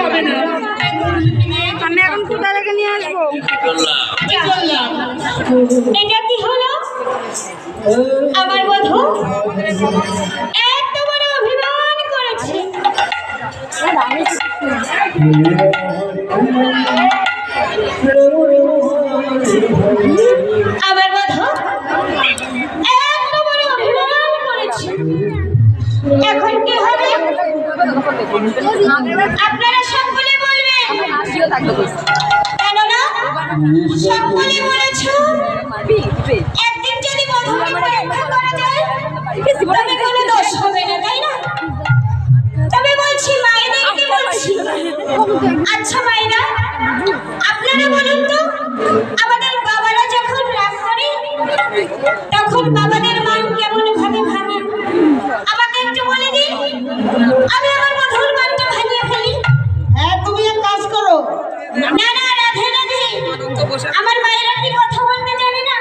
হবে না, আমি এখন কোথা থেকে নিয়ে আসবো? এটা কি হলো আমার বধূ? এত বড় অভিমান করেছে। আমার বধূ এত বড় অভিমান করেছে, এখন কি হবে? আপনারা সকলে বলবেন, কেননা সকলে বলেছ একদিন যদি বধূকে পরীক্ষা করা যায় তবে কোনো দোষ হবে না, তাই না? তবে বলছি মায়েদেরকে বলছি, আচ্ছা মায়েরা আপনারা বলুন তো, আমাদের বাবারা যখন রাগ করে তখন বাবাদের মান কেমন ভাবে ভাঙে আমাকে একটু বলে দিন, আমি আমার বধূর মানটা ভাঙিয়ে ফেলি। হ্যাঁ, তুমি এক কাজ করো। না না, রাধে রাধে, আমার মায়েরা কি কথা বলতে জানে না?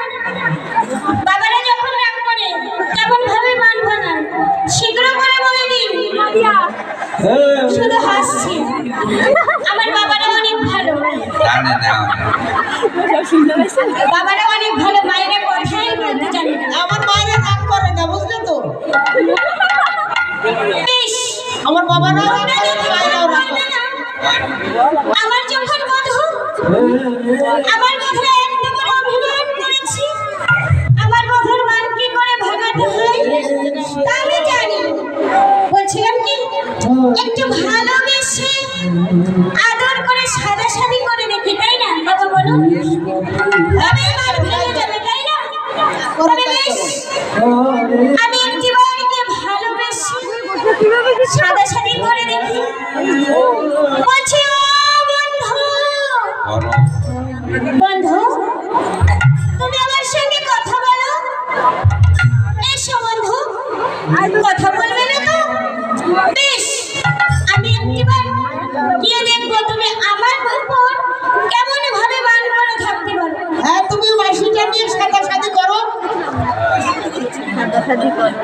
বাবারা যখন রাগ করে কেমন ভাবে মান ভাঙান শীঘ্র করে বলে দিন। শুধু হাসছি, আমার বাবারা অনেক ভালো, বাবারা অনেক ভালো, মায়েরা কথাই বলতে জানে না। আমার মায়েরা রাগ করে না, বুঝলে তো? বেশ, আমার বাবারাও রাগ করে, মায়েরাও রাগ করে। আমার যখন বধূ আমার বধূ এত বড় অভিমান করেছি, আমার বধূর মান কি করে ভাঙাতে হয় তা আমি জানি। বলছিলাম কি, একটু ভালোবেসে আদর করে সাদাসাদি করে রেখে, তাই না বাবা বলো? তবে মান ভেঙে যাবে, তাই না? তবে বেশ, আমি একটি বাড়িকে ভালোবেসে সাদাসাদি করে রেখে বলছি, ও বন্ধু, তুমি আমার সঙ্গে কথা বলো। এসো বন্ধু, কথা বলবে না তো? বেশ, আমি একটিবার গিয়ে দেখবো তুমি আমার উপর কেমন ভাবে বান করে থাকতে পারো। হ্যাঁ, তুমি মাসিটা নিয়ে সাদাসাদি করো। সাদাসাদি করো।